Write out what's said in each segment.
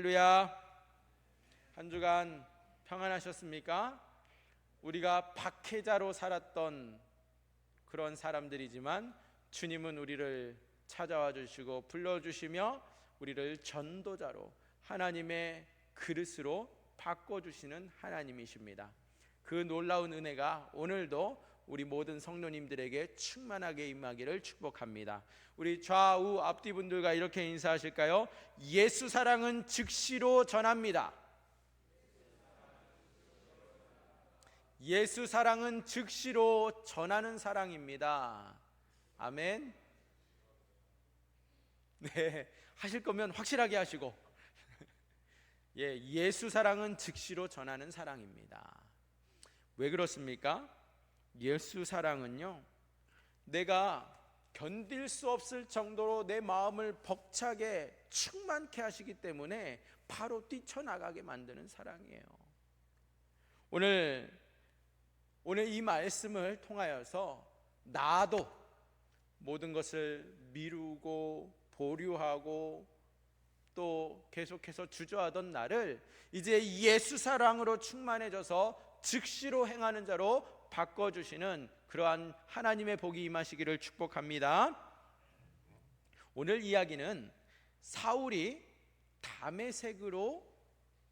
할렐루야. 한 주간 평안하셨습니까? 우리가 박해자로 살았던 그런 사람들이지만 주님은 우리를 찾아와 주시고 불러주시며 우리를 전도자로 하나님의 그릇으로 바꿔주시는 하나님이십니다. 그 놀라운 은혜가 오늘도 우리 모든 성도님들에게 충만하게 임하기를 축복합니다. 우리 좌우 앞뒤 분들과 이렇게 인사하실까요? 예수 사랑은 즉시로 전합니다. 예수 사랑은 즉시로 전하는 사랑입니다. 아멘. 네, 하실 거면 확실하게 하시고 예수 사랑은 즉시로 전하는 사랑입니다. 왜 그렇습니까? 예수 사랑은요, 내가 견딜 수 없을 정도로 내 마음을 벅차게 충만케 하시기 때문에 바로 뛰쳐나가게 만드는 사랑이에요. 오늘 이 말씀을 통하여서 나도 모든 것을 미루고 보류하고 또 계속해서 주저하던 나를 이제 예수 사랑으로 충만해져서 즉시로 행하는 자로 바꿔주시는 그러한 하나님의 복이 임하시기를 축복합니다. 오늘 이야기는 사울이 다메섹으로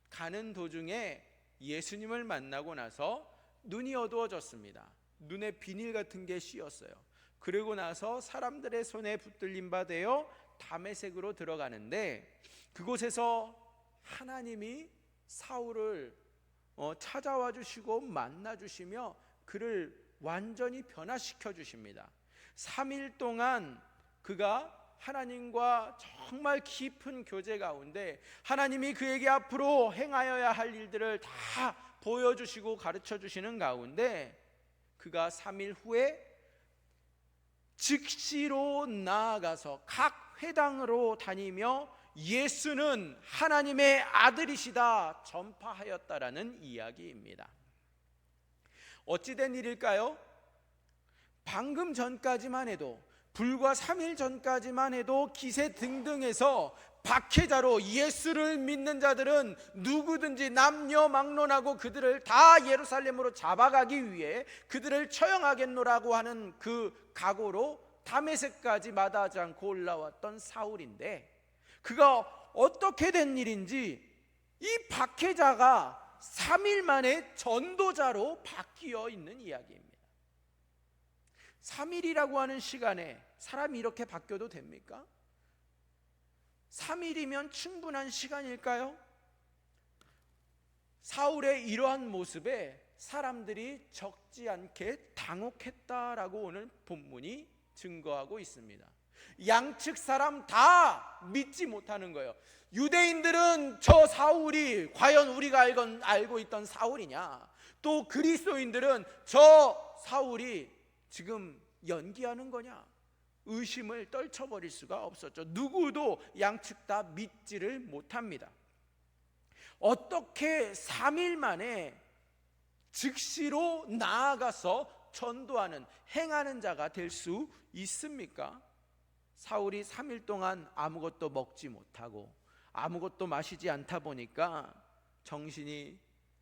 가는 도중에 예수님을 만나고 나서 눈이 어두워졌습니다. 눈에 비닐 같은 게 씌었어요. 그리고 나서 사람들의 손에 붙들림 바 되어 다메섹으로 들어가는데 그곳에서 하나님이 사울을 찾아와 주시고 만나 주시며 그를 완전히 변화시켜 주십니다. 3일 동안 그가 하나님과 정말 깊은 교제 가운데 하나님이 그에게 앞으로 행하여야 할 일들을 다 보여주시고 가르쳐 주시는 가운데 그가 3일 후에 즉시로 나아가서 각 회당으로 다니며 예수는 하나님의 아들이시다 전파하였다라는 이야기입니다. 어찌된 일일까요? 방금 전까지만 해도 불과 3일 전까지만 해도 기세등등해서 박해자로 예수를 믿는 자들은 누구든지 남녀막론하고 그들을 다 예루살렘으로 잡아가기 위해 그들을 처형하겠노라고 하는 그 각오로 다메섹까지 마다하지 않고 올라왔던 사울인데 그가 어떻게 된 일인지 이 박해자가 3일 만에 전도자로 바뀌어 있는 이야기입니다. 3일이라고 하는 시간에 사람이 이렇게 바뀌어도 됩니까? 3일이면 충분한 시간일까요? 사울의 이러한 모습에 사람들이 적지 않게 당혹했다라고 오늘 본문이 증거하고 있습니다. 양측 사람 다 믿지 못하는 거예요. 유대인들은 저 사울이 과연 우리가 알고 있던 사울이냐, 또 그리스도인들은 저 사울이 지금 연기하는 거냐, 의심을 떨쳐버릴 수가 없었죠. 누구도 양측 다 믿지를 못합니다. 어떻게 3일 만에 즉시로 나아가서 전도하는, 행하는 자가 될 수 있습니까? 사울이 3일 동안 아무것도 먹지 못하고 아무것도 마시지 않다 보니까 정신이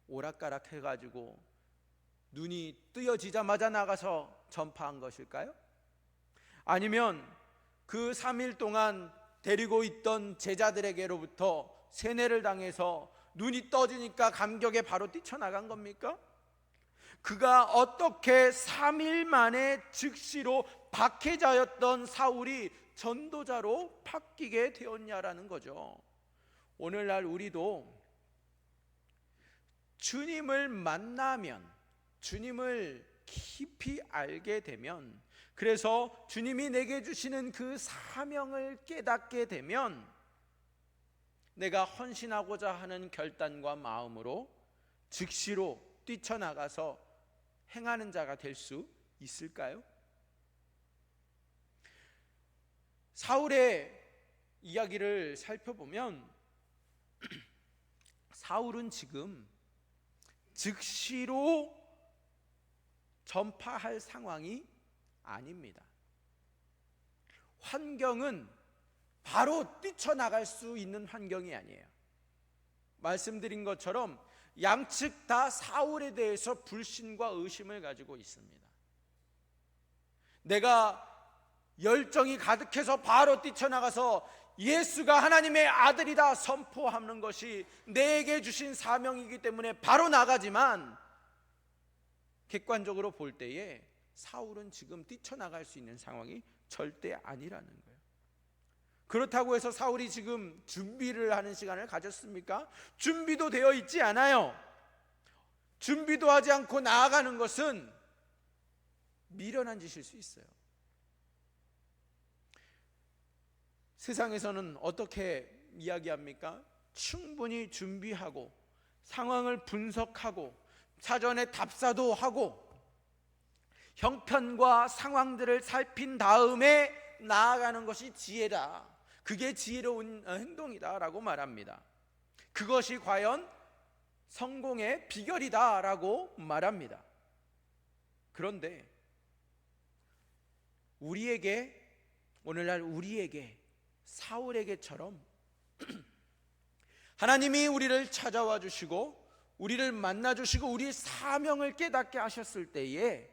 오락가락 해가지고 눈이 뜨여지자마자 나가서 전파한 것일까요? 아니면 그 3일 동안 데리고 있던 제자들에게로부터 세뇌를 당해서 눈이 떠지니까 감격에 바로 뛰쳐나간 겁니까? 그가 어떻게 3일 만에 즉시로 박해자였던 사울이 전도자로 바뀌게 되었냐라는 거죠. 오늘날 우리도 주님을 만나면, 주님을 깊이 알게 되면, 그래서 주님이 내게 주시는 그 사명을 깨닫게 되면 내가 헌신하고자 하는 결단과 마음으로 즉시로 뛰쳐나가서 행하는 자가 될 수 있을까요? 사울의 이야기를 살펴보면 사울은 지금 즉시로 전파할 상황이 아닙니다. 환경은 바로 뛰쳐나갈 수 있는 환경이 아니에요. 말씀드린 것처럼 양측 다 사울에 대해서 불신과 의심을 가지고 있습니다. 내가 열정이 가득해서 바로 뛰쳐나가서 예수가 하나님의 아들이다 선포하는 것이 내게 주신 사명이기 때문에 바로 나가지만, 객관적으로 볼 때에 사울은 지금 뛰쳐나갈 수 있는 상황이 절대 아니라는 거예요. 그렇다고 해서 사울이 지금 준비를 하는 시간을 가졌습니까? 준비도 되어 있지 않아요. 준비도 하지 않고 나아가는 것은 미련한 짓일 수 있어요. 세상에서는 어떻게 이야기합니까? 충분히 준비하고 상황을 분석하고 사전에 답사도 하고 형편과 상황들을 살핀 다음에 나아가는 것이 지혜다. 그게 지혜로운 행동이다 라고 말합니다. 그것이 과연 성공의 비결이다 라고 말합니다. 그런데 오늘날 우리에게 사울에게처럼 하나님이 우리를 찾아와 주시고 우리를 만나 주시고 우리의 사명을 깨닫게 하셨을 때에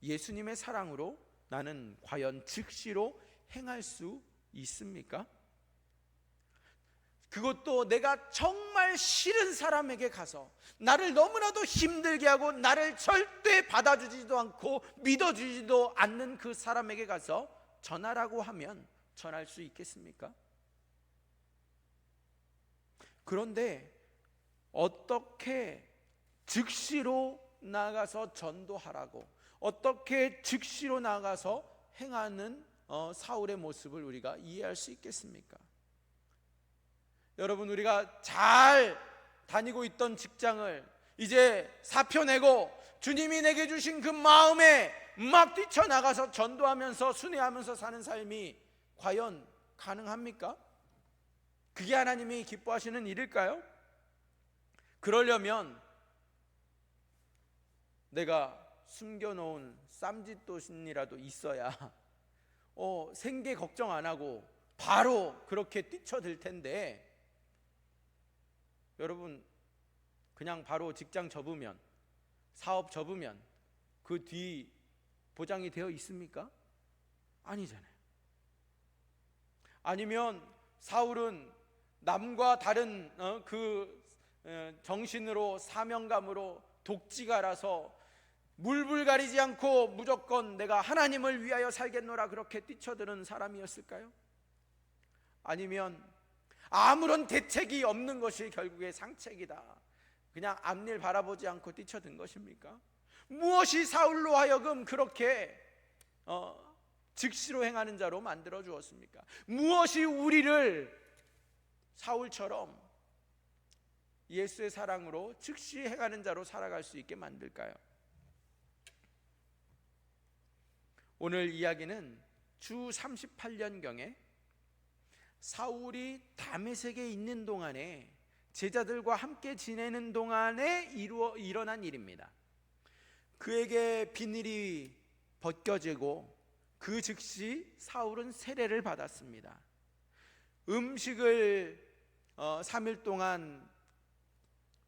예수님의 사랑으로 나는 과연 즉시로 행할 수 있습니까? 그것도 내가 정말 싫은 사람에게 가서 나를 너무나도 힘들게 하고 나를 절대 받아주지도 않고 믿어주지도 않는 그 사람에게 가서 전하라고 하면 전할 수 있겠습니까? 그런데 어떻게 즉시로 나가서 전도하라고, 어떻게 즉시로 나가서 행하는 사울의 모습을 우리가 이해할 수 있겠습니까? 여러분, 우리가 잘 다니고 있던 직장을 이제 사표 내고 주님이 내게 주신 그 마음에 막 뛰쳐나가서 전도하면서 순회하면서 사는 삶이 과연 가능합니까? 그게 하나님이 기뻐하시는 일일까요? 그러려면 내가 숨겨놓은 쌈짓돈이라도 있어야 생계 걱정 안 하고 바로 그렇게 뛰쳐들 텐데, 여러분, 그냥 바로 직장 접으면, 사업 접으면 그 뒤 보장이 되어 있습니까? 아니잖아요. 아니면 사울은 남과 다른 정신으로 사명감으로 독지가라서 물불 가리지 않고 무조건 내가 하나님을 위하여 살겠노라 그렇게 뛰쳐드는 사람이었을까요? 아니면 아무런 대책이 없는 것이 결국에 상책이다, 그냥 앞일 바라보지 않고 뛰쳐든 것입니까? 무엇이 사울로 하여금 그렇게 즉시로 행하는 자로 만들어 주었습니까? 무엇이 우리를 사울처럼 예수의 사랑으로 즉시 행하는 자로 살아갈 수 있게 만들까요? 오늘 이야기는 주 38년경에 사울이 다메섹에 있는 동안에, 제자들과 함께 지내는 동안에 일어난 일입니다. 그에게 비늘이 벗겨지고 그 즉시 사울은 세례를 받았습니다. 음식을 3일 동안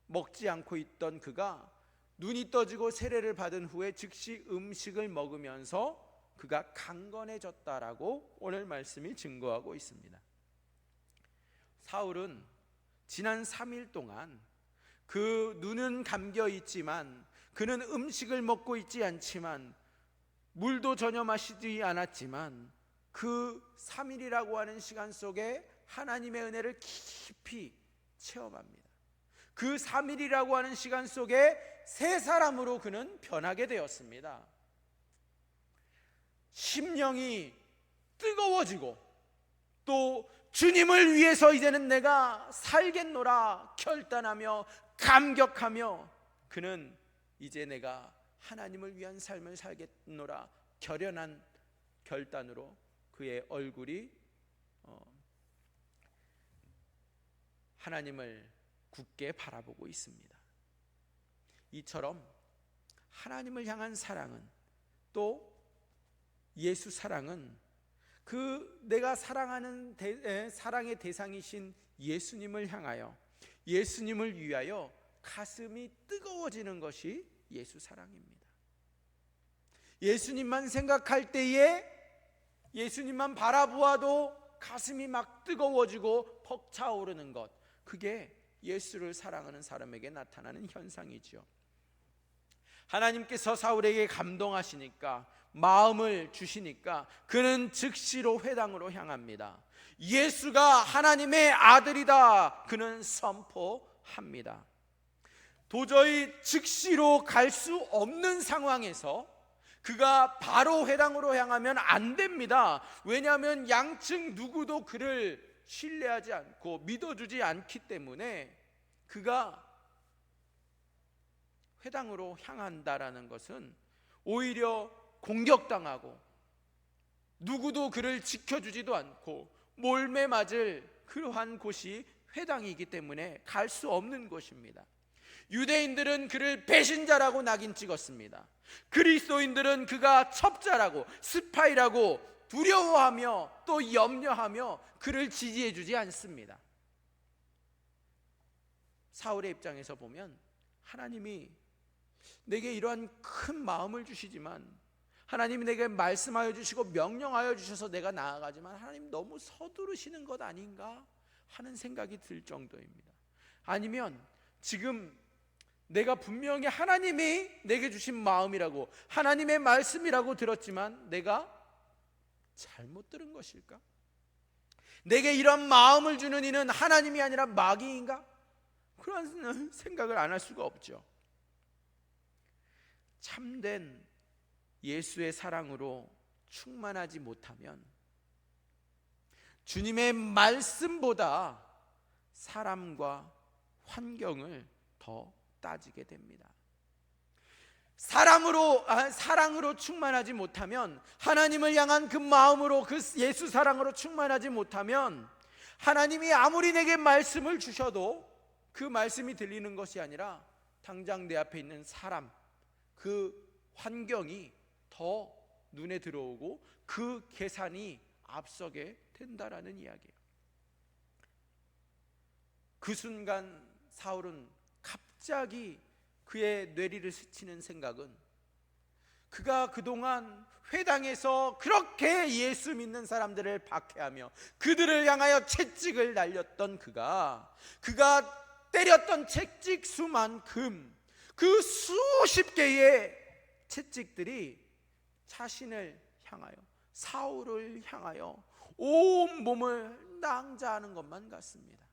먹지 않고 있던 그가 눈이 떠지고 세례를 받은 후에 즉시 음식을 먹으면서 그가 강건해졌다라고 오늘 말씀이 증거하고 있습니다. 사울은 지난 3일 동안 그 눈은 감겨 있지만, 그는 음식을 먹고 있지 않지만, 물도 전혀 마시지 않았지만, 그 3일이라고 하는 시간 속에 하나님의 은혜를 깊이 체험합니다. 그 3일이라고 하는 시간 속에 새 사람으로 그는 변하게 되었습니다. 심령이 뜨거워지고 또 주님을 위해서 이제는 내가 살겠노라 결단하며 감격하며, 그는 이제 내가 하나님을 위한 삶을 살겠노라 결연한 결단으로 그의 얼굴이 하나님을 굳게 바라보고 있습니다. 이처럼 하나님을 향한 사랑은, 또 예수 사랑은 그 내가 사랑하는 사랑의 대상이신 예수님을 향하여 예수님을 위하여 가슴이 뜨거워지는 것이 예수 사랑입니다. 예수님만 생각할 때에, 예수님만 바라보아도 가슴이 막 뜨거워지고 벅차오르는 것, 그게 예수를 사랑하는 사람에게 나타나는 현상이죠. 하나님께서 사울에게 감동하시니까, 마음을 주시니까 그는 즉시로 회당으로 향합니다. 예수가 하나님의 아들이다, 그는 선포합니다. 도저히 즉시로 갈 수 없는 상황에서 그가 바로 회당으로 향하면 안 됩니다. 왜냐하면 양측 누구도 그를 신뢰하지 않고 믿어주지 않기 때문에 그가 회당으로 향한다라는 것은 오히려 공격당하고 누구도 그를 지켜주지도 않고 몰매 맞을 그러한 곳이 회당이기 때문에 갈 수 없는 곳입니다. 유대인들은 그를 배신자라고 낙인 찍었습니다. 그리스도인들은 그가 첩자라고, 스파이라고 두려워하며 또 염려하며 그를 지지해주지 않습니다. 사울의 입장에서 보면 하나님이 내게 이러한 큰 마음을 주시지만, 하나님이 내게 말씀하여 주시고 명령하여 주셔서 내가 나아가지만 하나님 너무 서두르시는 것 아닌가 하는 생각이 들 정도입니다. 아니면 지금 내가 분명히 하나님이 내게 주신 마음이라고, 하나님의 말씀이라고 들었지만 내가 잘못 들은 것일까? 내게 이런 마음을 주는 이는 하나님이 아니라 마귀인가? 그런 생각을 안 할 수가 없죠. 참된 예수의 사랑으로 충만하지 못하면 주님의 말씀보다 사람과 환경을 더 따지게 됩니다. 사랑으로 충만하지 못하면, 하나님을 향한 그 마음으로, 그 예수 사랑으로 충만하지 못하면 하나님이 아무리 내게 말씀을 주셔도 그 말씀이 들리는 것이 아니라 당장 내 앞에 있는 사람, 그 환경이 더 눈에 들어오고 그 계산이 앞서게 된다라는 이야기예요. 그 순간 사울은 갑자기 그의 뇌리를 스치는 생각은, 그가 그동안 회당에서 그렇게 예수 믿는 사람들을 박해하며 그들을 향하여 채찍을 날렸던 그가 때렸던 채찍 수만큼 그 수십 개의 채찍들이 자신을 향하여, 사울을 향하여 온 몸을 낭자하는 것만 같습니다.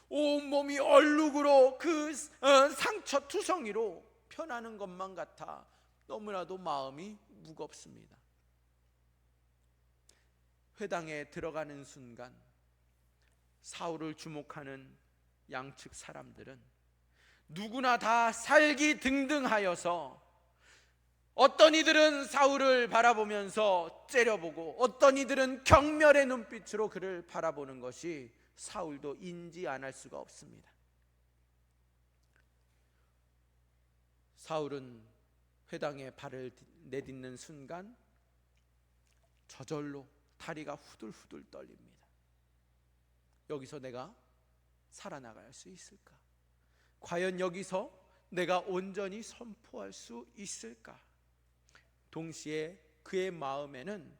온 몸이 얼룩으로 그 상처 투성이로 변하는 것만 같아 너무나도 마음이 무겁습니다. 회당에 들어가는 순간 사울을 주목하는 양측 사람들은 누구나 다 살기등등하여서, 어떤 이들은 사울을 바라보면서 째려보고 어떤 이들은 경멸의 눈빛으로 그를 바라보는 것이 사울도 인지 안 할 수가 없습니다. 사울은 회당에 발을 내딛는 순간 저절로 다리가 후들후들 떨립니다. 여기서 내가 살아나갈 수 있을까? 과연 여기서 내가 온전히 선포할 수 있을까? 동시에 그의 마음에는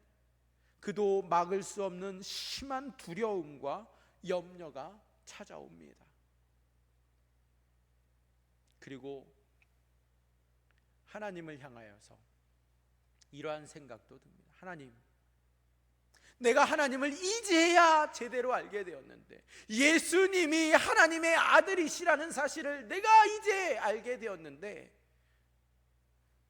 그도 막을 수 없는 심한 두려움과 염려가 찾아옵니다. 그리고 하나님을 향하여서 이러한 생각도 듭니다. 하나님, 내가 하나님을 이제야 제대로 알게 되었는데, 예수님이 하나님의 아들이시라는 사실을 내가 이제 알게 되었는데,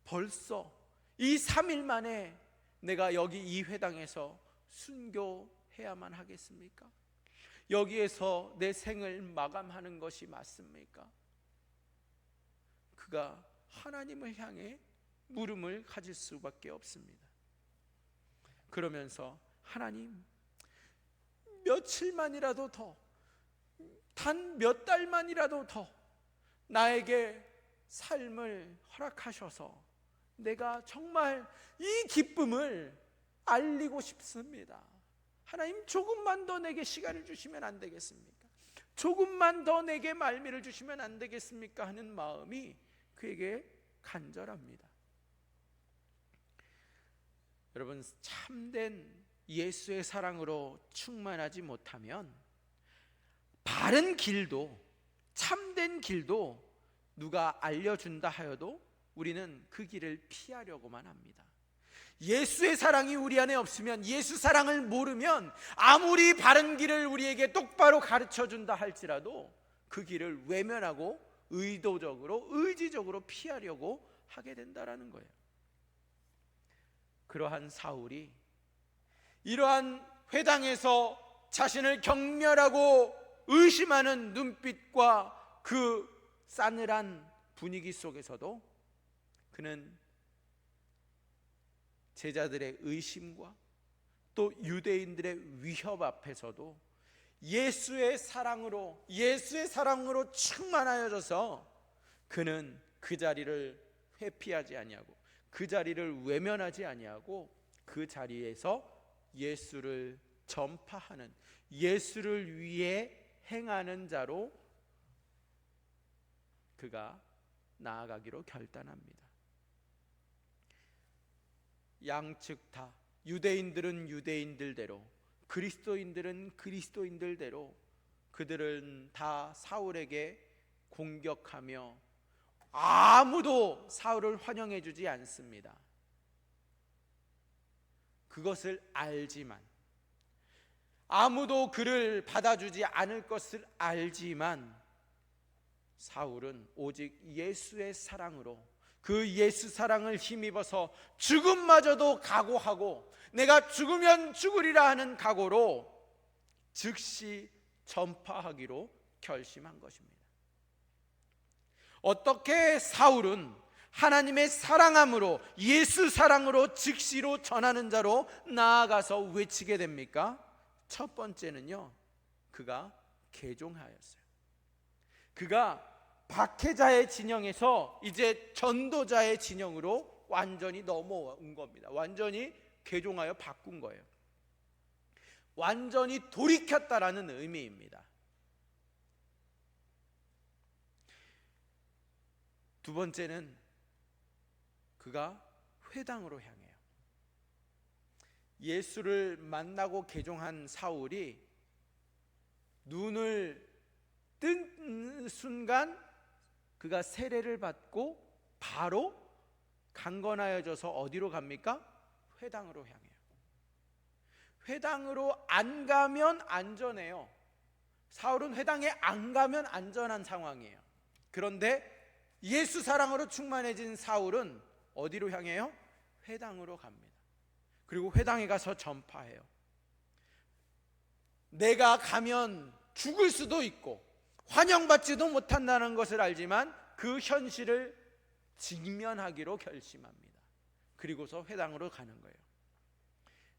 벌써 이 3일 만에 내가 여기 이 회당에서 순교해야만 하겠습니까? 여기에서 내 생을 마감하는 것이 맞습니까? 그가 하나님을 향해 물음을 가질 수밖에 없습니다. 그러면서 하나님, 며칠만이라도 더, 단 몇 달만이라도 더 나에게 삶을 허락하셔서 내가 정말 이 기쁨을 알리고 싶습니다. 하나님, 조금만 더 내게 시간을 주시면 안 되겠습니까? 조금만 더 내게 말미를 주시면 안 되겠습니까? 하는 마음이 그에게 간절합니다. 여러분, 참된 예수의 사랑으로 충만하지 못하면 바른 길도, 참된 길도 누가 알려준다 하여도 우리는 그 길을 피하려고만 합니다. 예수의 사랑이 우리 안에 없으면, 예수 사랑을 모르면 아무리 바른 길을 우리에게 똑바로 가르쳐준다 할지라도 그 길을 외면하고 의도적으로, 의지적으로 피하려고 하게 된다라는 거예요. 그러한 사울이 이러한 회당에서 자신을 경멸하고 의심하는 눈빛과 그 싸늘한 분위기 속에서도 그는 제자들의 의심과 또 유대인들의 위협 앞에서도 예수의 사랑으로 충만하여져서 그는 그 자리를 회피하지 아니하고 그 자리를 외면하지 아니하고 그 자리에서 예수를 전파하는, 예수를 위해 행하는 자로 그가 나아가기로 결단합니다. 양측 다, 유대인들은 유대인들대로, 그리스도인들은 그리스도인들대로 그들은 다 사울에게 공격하며 아무도 사울을 환영해 주지 않습니다. 그것을 알지만, 아무도 그를 받아주지 않을 것을 알지만 사울은 오직 예수의 사랑으로, 그 예수 사랑을 힘입어서 죽음마저도 각오하고 내가 죽으면 죽으리라 하는 각오로 즉시 전파하기로 결심한 것입니다. 어떻게 사울은 하나님의 사랑함으로, 예수 사랑으로 즉시로 전하는 자로 나아가서 외치게 됩니까? 첫 번째는요, 그가 개종하였어요. 그가 박해자의 진영에서 이제 전도자의 진영으로 완전히 넘어온 겁니다. 완전히 개종하여 바꾼 거예요. 완전히 돌이켰다라는 의미입니다. 두 번째는 그가 회당으로 향해요. 예수를 만나고 개종한 사울이 눈을 뜬 순간 그가 세례를 받고 바로 강건하여져서 어디로 갑니까? 회당으로 향해요. 회당으로 안 가면 안전해요. 사울은 회당에 안 가면 안전한 상황이에요. 그런데 예수 사랑으로 충만해진 사울은 어디로 향해요? 회당으로 갑니다. 그리고 회당에 가서 전파해요. 내가 가면 죽을 수도 있고 환영받지도 못한다는 것을 알지만 그 현실을 직면하기로 결심합니다. 그리고서 회당으로 가는 거예요.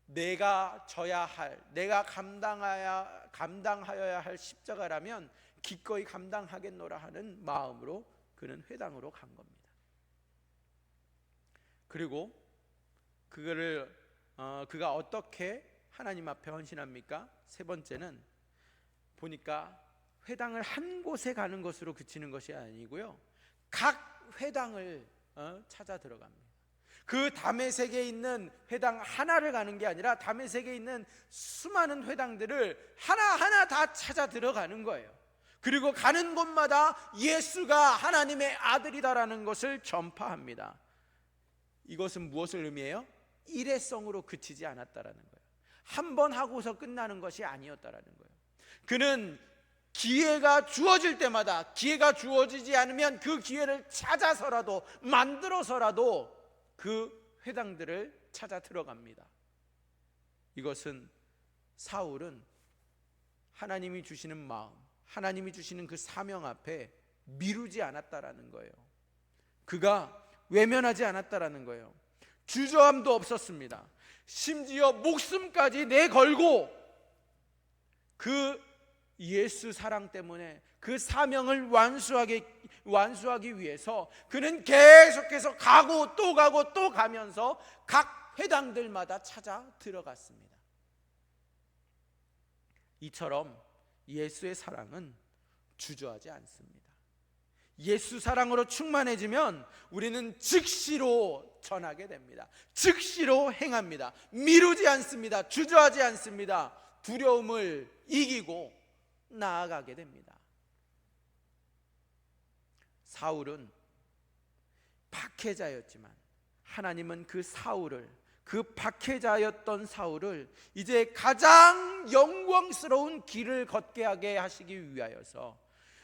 내가 져야 할, 내가 감당하여야 할 십자가라면 기꺼이 감당하겠노라 하는 마음으로 그는 회당으로 간 겁니다. 그리고 그가 어떻게 하나님 앞에 헌신합니까? 세 번째는 보니까 회당을 한 곳에 가는 것으로 그치는 것이 아니고요, 각 회당을 찾아 들어갑니다. 그 다메섹에 있는 회당 하나를 가는 게 아니라 다메섹에 있는 수많은 회당들을 하나하나 다 찾아 들어가는 거예요. 그리고 가는 곳마다 예수가 하나님의 아들이다라는 것을 전파합니다. 이것은 무엇을 의미해요? 일회성으로 그치지 않았다라는 거예요. 한 번 하고서 끝나는 것이 아니었다라는 거예요. 그는 기회가 주어질 때마다, 기회가 주어지지 않으면 그 기회를 찾아서라도, 만들어서라도 그 회당들을 찾아 들어갑니다. 이것은 사울은 하나님이 주시는 마음, 하나님이 주시는 그 사명 앞에 미루지 않았다라는 거예요. 그가 외면하지 않았다라는 거예요. 주저함도 없었습니다. 심지어 목숨까지 내걸고 그 예수 사랑 때문에 그 사명을 완수하기 위해서 그는 계속해서 가고 또 가면서 각 회당들마다 찾아 들어갔습니다. 이처럼 예수의 사랑은 주저하지 않습니다. 예수 사랑으로 충만해지면 우리는 즉시로 전하게 됩니다. 즉시로 행합니다. 미루지 않습니다. 주저하지 않습니다. 두려움을 이기고 나아가게 됩니다. 사울은 박해자였지만 하나님은 그 사울을, 그 박해자였던 사울을 이제 가장 영광스러운 길을 걷게 하게 하시기 위하여서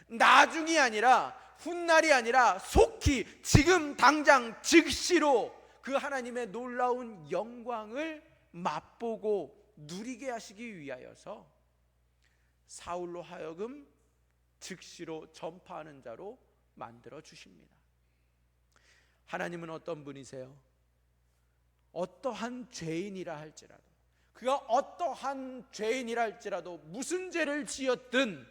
나중이 아니라, 훗날이 아니라 속히, 지금 당장 즉시로 그 하나님의 놀라운 영광을 맛보고 누리게 하시기 위하여서 사울로 하여금 즉시로 전파하는 자로 만들어 주십니다. 하나님은 어떤 분이세요? 어떠한 죄인이라 할지라도, 그가 어떠한 죄인이라 할지라도, 무슨 죄를 지었든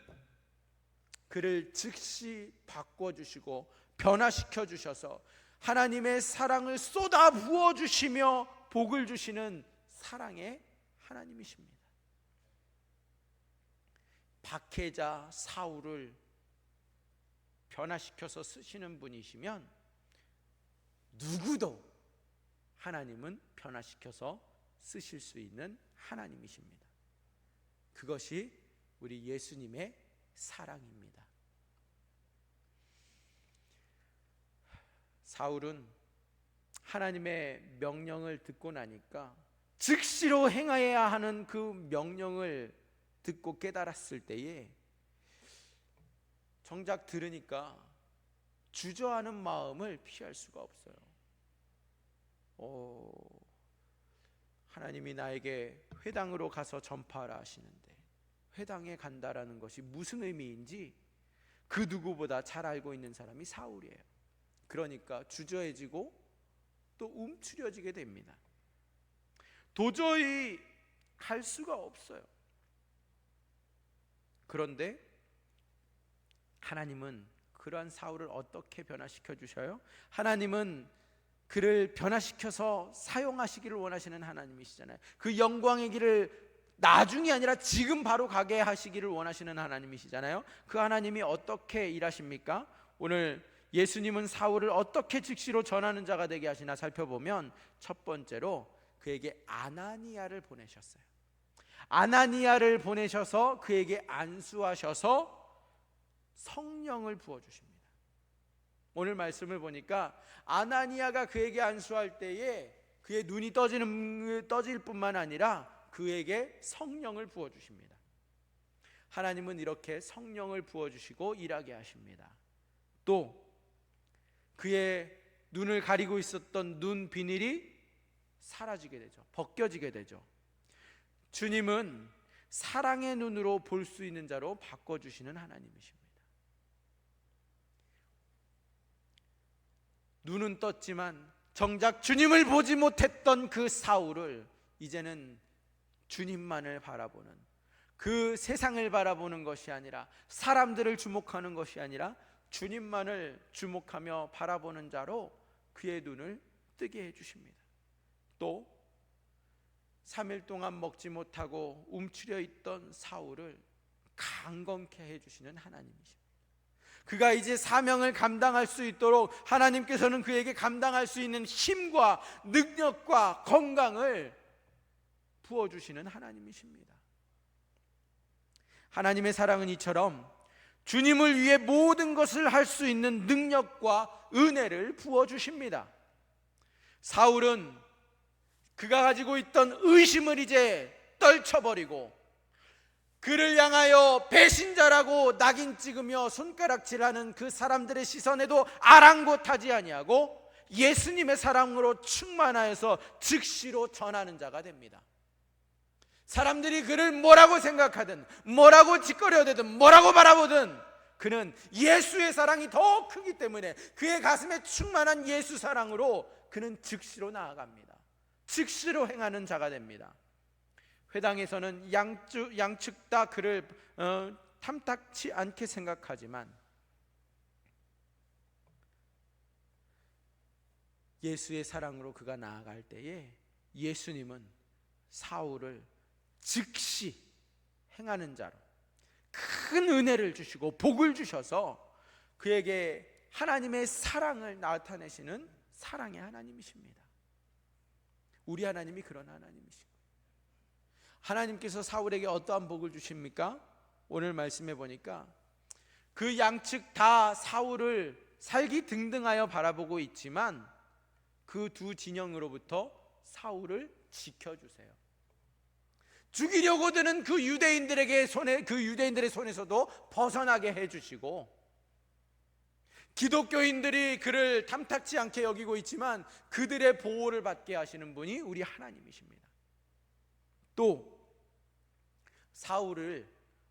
그를 즉시 바꿔주시고 변화시켜 주셔서 하나님의 사랑을 쏟아 부어주시며 복을 주시는 사랑의 하나님이십니다. 박해자 사울을 변화시켜서 쓰시는 분이시면 누구도 하나님은 변화시켜서 쓰실 수 있는 하나님이십니다. 그것이 우리 예수님의 사랑입니다. 사울은 하나님의 명령을 듣고 나니까 즉시로 행해야 하는 그 명령을 듣고 깨달았을 때에 정작 들으니까 주저하는 마음을 피할 수가 없어요. 하나님이 나에게 회당으로 가서 전파하라 하시는데 회당에 간다라는 것이 무슨 의미인지 그 누구보다 잘 알고 있는 사람이 사울이에요. 그러니까 주저해지고 또 움츠려지게 됩니다. 도저히 갈 수가 없어요. 그런데 하나님은 그러한 사울을 어떻게 변화시켜 주셔요? 하나님은 그를 변화시켜서 사용하시기를 원하시는 하나님이시잖아요. 그 영광의 길을 나중이 아니라 지금 바로 가게 하시기를 원하시는 하나님이시잖아요. 그 하나님이 어떻게 일하십니까? 오늘 예수님은 사울을 어떻게 즉시로 전하는 자가 되게 하시나 살펴보면 첫 번째로 그에게 아나니아를 보내셨어요. 아나니아를 보내셔서 그에게 안수하셔서 성령을 부어주십니다. 오늘 말씀을 보니까 아나니아가 그에게 안수할 때에 그의 눈이 떠질 뿐만 아니라 그에게 성령을 부어주십니다. 하나님은 이렇게 성령을 부어주시고 일하게 하십니다. 또 그의 눈을 가리고 있었던 눈 비닐이 사라지게 되죠. 벗겨지게 되죠. 주님은 사랑의 눈으로 볼 수 있는 자로 바꿔주시는 하나님이십니다. 눈은 떴지만 정작 주님을 보지 못했던 그 사울을 이제는 주님만을 바라보는, 그 세상을 바라보는 것이 아니라, 사람들을 주목하는 것이 아니라 주님만을 주목하며 바라보는 자로 그의 눈을 뜨게 해주십니다. 또 3일 동안 먹지 못하고 움츠려 있던 사울을 강건케 해주시는 하나님이십니다. 그가 이제 사명을 감당할 수 있도록 하나님께서는 그에게 감당할 수 있는 힘과 능력과 건강을 부어주시는 하나님이십니다. 하나님의 사랑은 이처럼 주님을 위해 모든 것을 할 수 있는 능력과 은혜를 부어주십니다. 사울은 그가 가지고 있던 의심을 이제 떨쳐버리고 그를 향하여 배신자라고 낙인 찍으며 손가락질하는 그 사람들의 시선에도 아랑곳하지 아니하고 예수님의 사랑으로 충만하여서 즉시로 전하는 자가 됩니다. 사람들이 그를 뭐라고 생각하든, 뭐라고 짓거려대든, 뭐라고 바라보든 그는 예수의 사랑이 더 크기 때문에 그의 가슴에 충만한 예수 사랑으로 그는 즉시로 나아갑니다. 즉시로 행하는 자가 됩니다. 회당에서는 양측 다 그를 탐탁치 않게 생각하지만 예수의 사랑으로 그가 나아갈 때에 예수님은 사울을 즉시 행하는 자로, 큰 은혜를 주시고 복을 주셔서 그에게 하나님의 사랑을 나타내시는 사랑의 하나님이십니다. 우리 하나님이 그런 하나님이십니다. 하나님께서 사울에게 어떠한 복을 주십니까? 오늘 말씀해 보니까 그 양측 다 사울을 살기 등등하여 바라보고 있지만 그 두 진영으로부터 사울을 지켜주세요. 죽이려고 드는 그 유대인들의 손에서도 벗어나게 해주시고, 기독교인들이 그를 탐탁지 않게 여기고 있지만 그들의 보호를 받게 하시는 분이 우리 하나님이십니다. 또 사울을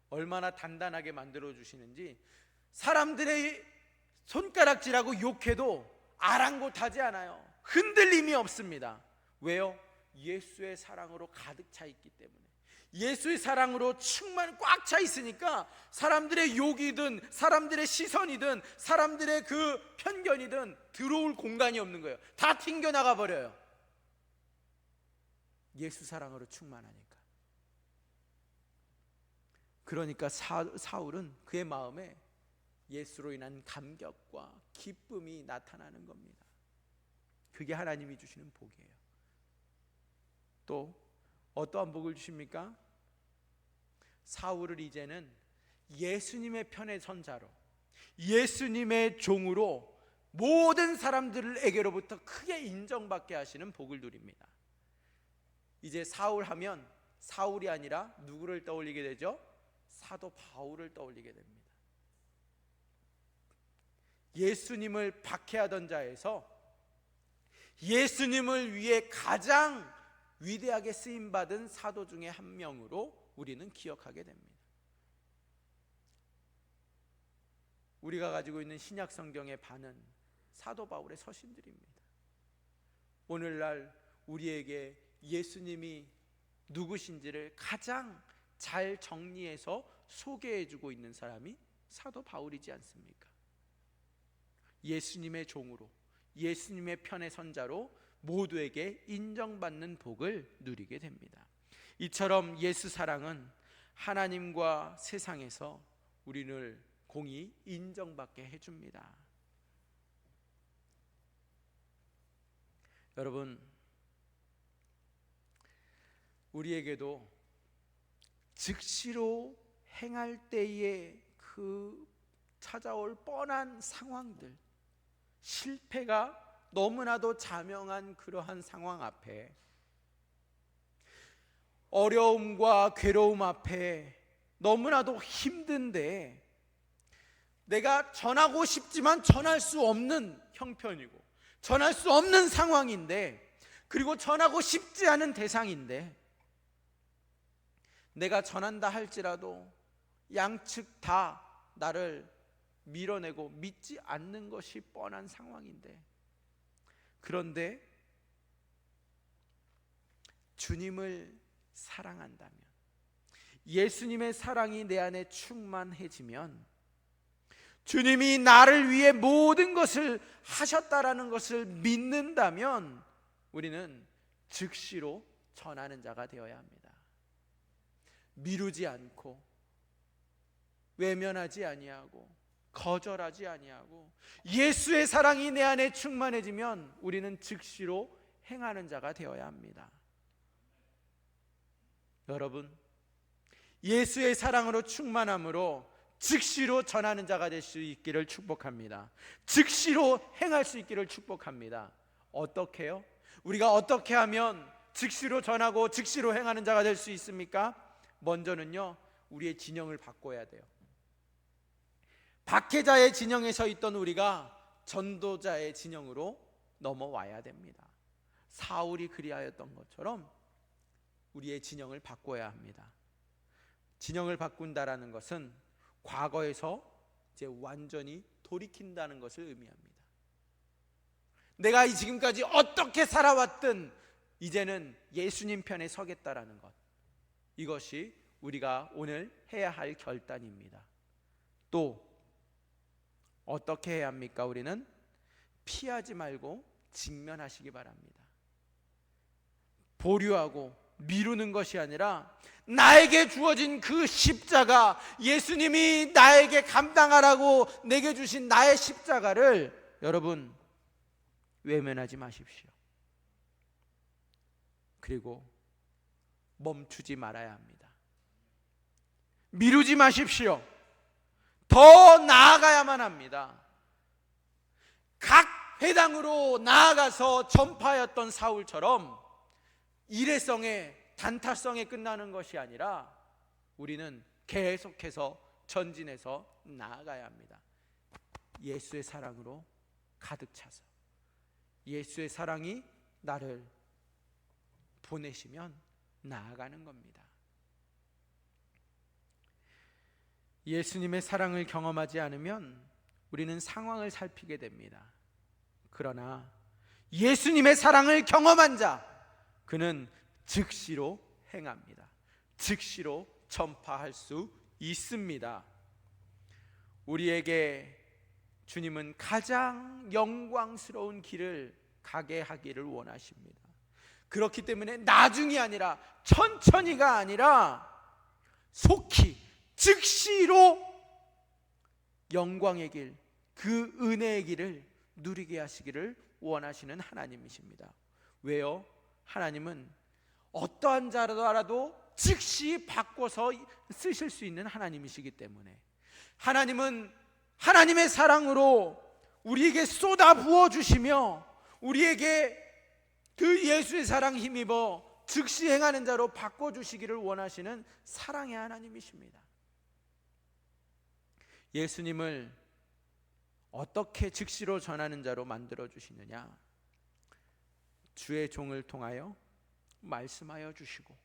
얼마나 단단하게 만들어 주시는지, 사람들의 손가락질하고 욕해도 아랑곳하지 않아요. 흔들림이 없습니다. 왜요? 예수의 사랑으로 가득 차 있기 때문에. 예수의 사랑으로 꽉 차 있으니까 사람들의 욕이든 사람들의 시선이든 사람들의 그 편견이든 들어올 공간이 없는 거예요. 다 튕겨나가 버려요. 예수 사랑으로 충만하니까. 그러니까 사울은 그의 마음에 예수로 인한 감격과 기쁨이 나타나는 겁니다. 그게 하나님이 주시는 복이에요. 또 어떠한 복을 주십니까? 사울을 이제는 예수님의 편에 선 자로, 예수님의 종으로 모든 사람들에게로부터 크게 인정받게 하시는 복을 누립니다. 이제 사울 하면 사울이 아니라 누구를 떠올리게 되죠? 사도 바울을 떠올리게 됩니다. 예수님을 박해하던 자에서 예수님을 위해 가장 위대하게 쓰임받은 사도 중에 한 명으로 우리는 기억하게 됩니다. 우리가 가지고 있는 신약 성경의 반은 사도 바울의 서신들입니다. 오늘날 우리에게 예수님이 누구신지를 가장 잘 정리해서 소개해주고 있는 사람이 사도 바울이지 않습니까? 예수님의 종으로, 예수님의 편의 선자로 모두에게 인정받는 복을 누리게 됩니다. 이처럼 예수 사랑은 하나님과 세상에서 우리를 공히 인정받게 해줍니다. 여러분, 우리에게도 즉시로 행할 때에 그 찾아올 뻔한 상황들, 실패가 너무나도 자명한 그러한 상황 앞에, 어려움과 괴로움 앞에 너무나도 힘든데 내가 전하고 싶지만 전할 수 없는 형편이고 전할 수 없는 상황인데, 그리고 전하고 싶지 않은 대상인데 내가 전한다 할지라도 양측 다 나를 밀어내고 믿지 않는 것이 뻔한 상황인데, 그런데 주님을 사랑한다면, 예수님의 사랑이 내 안에 충만해지면, 주님이 나를 위해 모든 것을 하셨다라는 것을 믿는다면 우리는 즉시로 전하는 자가 되어야 합니다. 미루지 않고 외면하지 아니하고 거절하지 아니하고 예수의 사랑이 내 안에 충만해지면 우리는 즉시로 행하는 자가 되어야 합니다. 여러분, 예수의 사랑으로 충만함으로 즉시로 전하는 자가 될 수 있기를 축복합니다. 즉시로 행할 수 있기를 축복합니다. 어떻게요? 우리가 어떻게 하면 즉시로 전하고 즉시로 행하는 자가 될 수 있습니까? 먼저는요, 우리의 진영을 바꿔야 돼요. 박해자의 진영에 서 있던 우리가 전도자의 진영으로 넘어와야 됩니다. 사울이 그리하였던 것처럼 우리의 진영을 바꿔야 합니다. 진영을 바꾼다라는 것은 과거에서 이제 완전히 돌이킨다는 것을 의미합니다. 내가 지금까지 어떻게 살아왔든 이제는 예수님 편에 서겠다라는 것, 이것이 우리가 오늘 해야 할 결단입니다. 또 어떻게 해야 합니까? 우리는 피하지 말고 직면하시기 바랍니다. 보류하고 미루는 것이 아니라 나에게 주어진 그 십자가, 예수님이 나에게 감당하라고 내게 주신 나의 십자가를 여러분 외면하지 마십시오. 그리고 멈추지 말아야 합니다. 미루지 마십시오. 더 나아가야만 합니다. 각 회당으로 나아가서 전파하였던 사울처럼 일회성에, 단타성에 끝나는 것이 아니라 우리는 계속해서 전진해서 나아가야 합니다. 예수의 사랑으로 가득 차서 예수의 사랑이 나를 보내시면 나아가는 겁니다. 예수님의 사랑을 경험하지 않으면 우리는 상황을 살피게 됩니다. 그러나 예수님의 사랑을 경험한 자, 그는 즉시로 행합니다. 즉시로 전파할 수 있습니다. 우리에게 주님은 가장 영광스러운 길을 가게 하기를 원하십니다. 그렇기 때문에 나중이 아니라, 천천히가 아니라 속히 즉시로 영광의 길, 그 은혜의 길을 누리게 하시기를 원하시는 하나님이십니다. 왜요? 하나님은 어떠한 자라도 즉시 바꿔서 쓰실 수 있는 하나님이시기 때문에, 하나님은 하나님의 사랑으로 우리에게 쏟아 부어 주시며 우리에게 그 예수의 사랑 힘입어 즉시 행하는 자로 바꿔주시기를 원하시는 사랑의 하나님이십니다. 예수님을 어떻게 즉시로 전하는 자로 만들어 주시느냐? 주의 종을 통하여 말씀하여 주시고,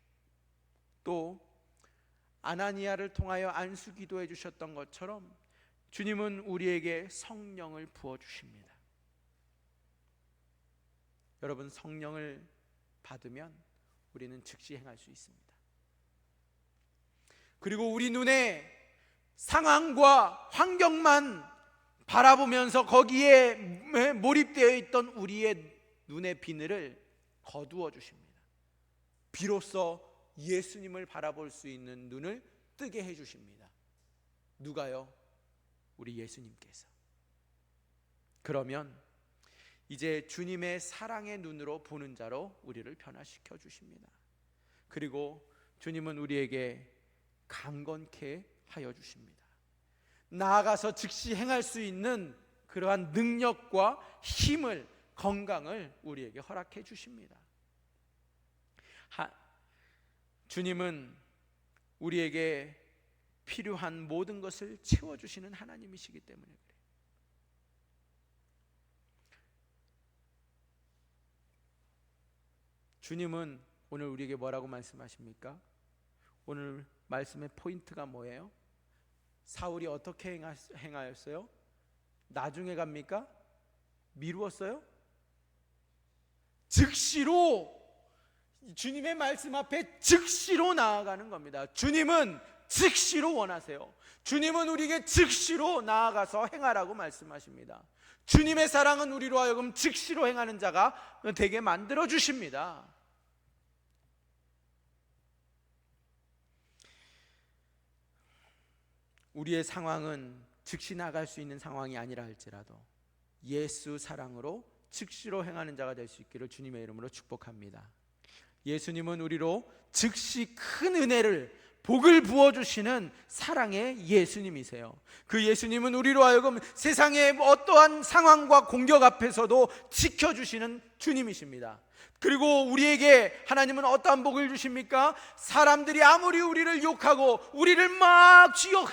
또 아나니아를 통하여 안수 기도해 주셨던 것처럼 주님은 우리에게 성령을 부어 주십니다. 여러분, 성령을 받으면 우리는 즉시 행할 수 있습니다. 그리고 우리 눈에 상황과 환경만 바라보면서 거기에 몰입되어 있던 우리의 눈의 비늘을 거두어 주십니다. 비로소 예수님을 바라볼 수 있는 눈을 뜨게 해 주십니다. 누가요? 우리 예수님께서. 그러면 이제 주님의 사랑의 눈으로 보는 자로 우리를 변화시켜 주십니다. 그리고 주님은 우리에게 강건케 하여 주십니다. 나아가서 즉시 행할 수 있는 그러한 능력과 힘을, 건강을 우리에게 허락해 주십니다. 주님은 우리에게 필요한 모든 것을 채워주시는 하나님이시기 때문에 그래요. 주님은 오늘 우리에게 뭐라고 말씀하십니까? 오늘 말씀의 포인트가 뭐예요? 사울이 어떻게 행하였어요? 나중에 갑니까? 미루었어요? 즉시로, 주님의 말씀 앞에 즉시로 나아가는 겁니다. 주님은 즉시로 원하세요. 주님은 우리에게 즉시로 나아가서 행하라고 말씀하십니다. 주님의 사랑은 우리로 하여금 즉시로 행하는 자가 되게 만들어 주십니다. 우리의 상황은 즉시 나갈 수 있는 상황이 아니라 할지라도 예수 사랑으로 즉시로 행하는 자가 될 수 있기를 주님의 이름으로 축복합니다. 예수님은 우리로 즉시 큰 은혜를, 복을 부어주시는 사랑의 예수님이세요. 그 예수님은 우리로 하여금 세상의 어떠한 상황과 공격 앞에서도 지켜주시는 주님이십니다. 그리고 우리에게 하나님은 어떠한 복을 주십니까? 사람들이 아무리 우리를 욕하고 우리를 막 쥐어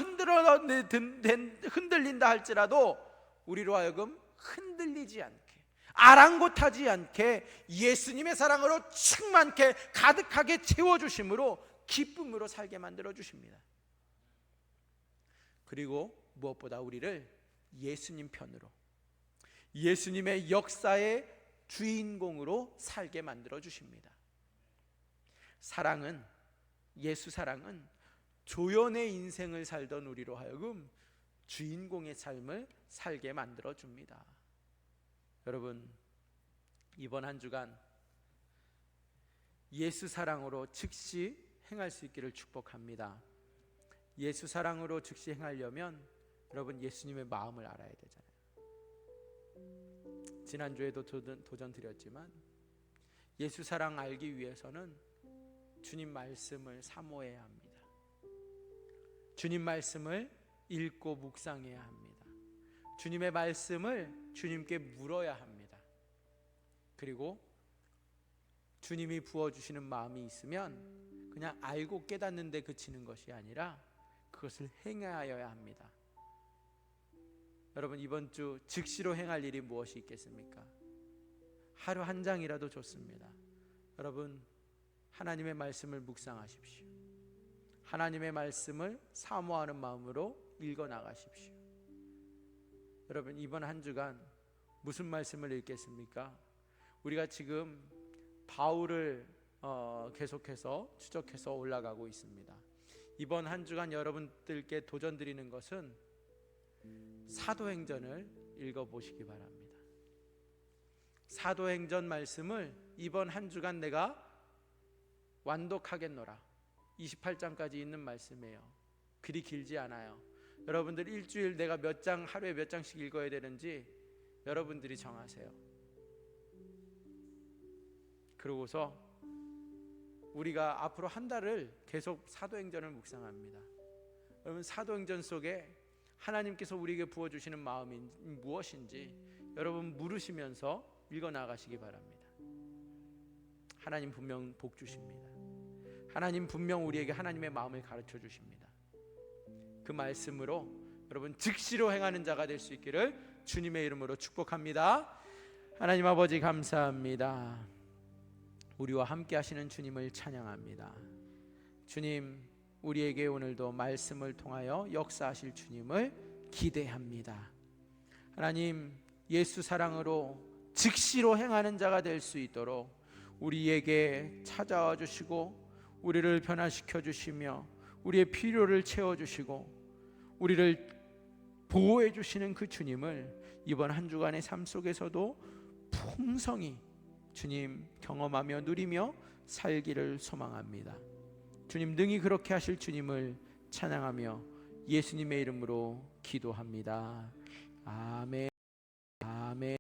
흔들린다 할지라도 우리로 하여금 흔들리지 않게, 아랑곳하지 않게 예수님의 사랑으로 충만케 가득하게 채워주심으로 기쁨으로 살게 만들어 주십니다. 그리고 무엇보다 우리를 예수님 편으로, 예수님의 역사의 주인공으로 살게 만들어 주십니다. 사랑은, 예수 사랑은 조연의 인생을 살던 우리로 하여금 주인공의 삶을 살게 만들어 줍니다. 여러분, 이번 한 주간 예수 사랑으로 즉시 행할 수 있기를 축복합니다. 예수 사랑으로 즉시 행하려면 여러분 예수님의 마음을 알아야 되잖아요. 지난주에도 도전 드렸지만 예수 사랑 알기 위해서는 주님 말씀을 사모해야 합니다. 주님 말씀을 읽고 묵상해야 합니다. 주님의 말씀을 주님께 물어야 합니다. 그리고 주님이 부어주시는 마음이 있으면 그냥 알고 깨닫는 데 그치는 것이 아니라 그것을 행하여야 합니다. 여러분 이번 주 즉시로 행할 일이 무엇이 있겠습니까? 하루 한 장이라도 좋습니다. 여러분 하나님의 말씀을 묵상하십시오. 하나님의 말씀을 사모하는 마음으로 읽어 나가십시오. 여러분 이번 한 주간 무슨 말씀을 읽겠습니까? 우리가 지금 바울을 계속해서 추적해서 올라가고 있습니다. 이번 한 주간 여러분들께 도전드리는 것은 사도행전을 읽어보시기 바랍니다. 사도행전 말씀을 이번 한 주간 내가 완독하겠노라. 28장까지 있는 말씀이에요. 그리 길지 않아요. 여러분들 일주일 내가 몇 장, 하루에 몇 장씩 읽어야 되는지 여러분들이 정하세요. 그러고서 우리가 앞으로 한 달을 계속 사도행전을 묵상합니다. 여러분 사도행전 속에 하나님께서 우리에게 부어주시는 마음이 무엇인지 여러분 물으시면서 읽어나가시기 바랍니다. 하나님 분명 복 주십니다. 하나님 분명 우리에게 하나님의 마음을 가르쳐 주십니다. 그 말씀으로 여러분 즉시로 행하는 자가 될 수 있기를 주님의 이름으로 축복합니다. 하나님 아버지 감사합니다. 우리와 함께 하시는 주님을 찬양합니다. 주님 우리에게 오늘도 말씀을 통하여 역사하실 주님을 기대합니다. 하나님 예수 사랑으로 즉시로 행하는 자가 될 수 있도록 우리에게 찾아와 주시고 우리를 변화시켜 주시며 우리의 필요를 채워 주시고 우리를 보호해 주시는 그 주님을 이번 한 주간의 삶 속에서도 풍성히 주님 경험하며 누리며 살기를 소망합니다. 주님 능히 그렇게 하실 주님을 찬양하며 예수님의 이름으로 기도합니다. 아멘. 아멘.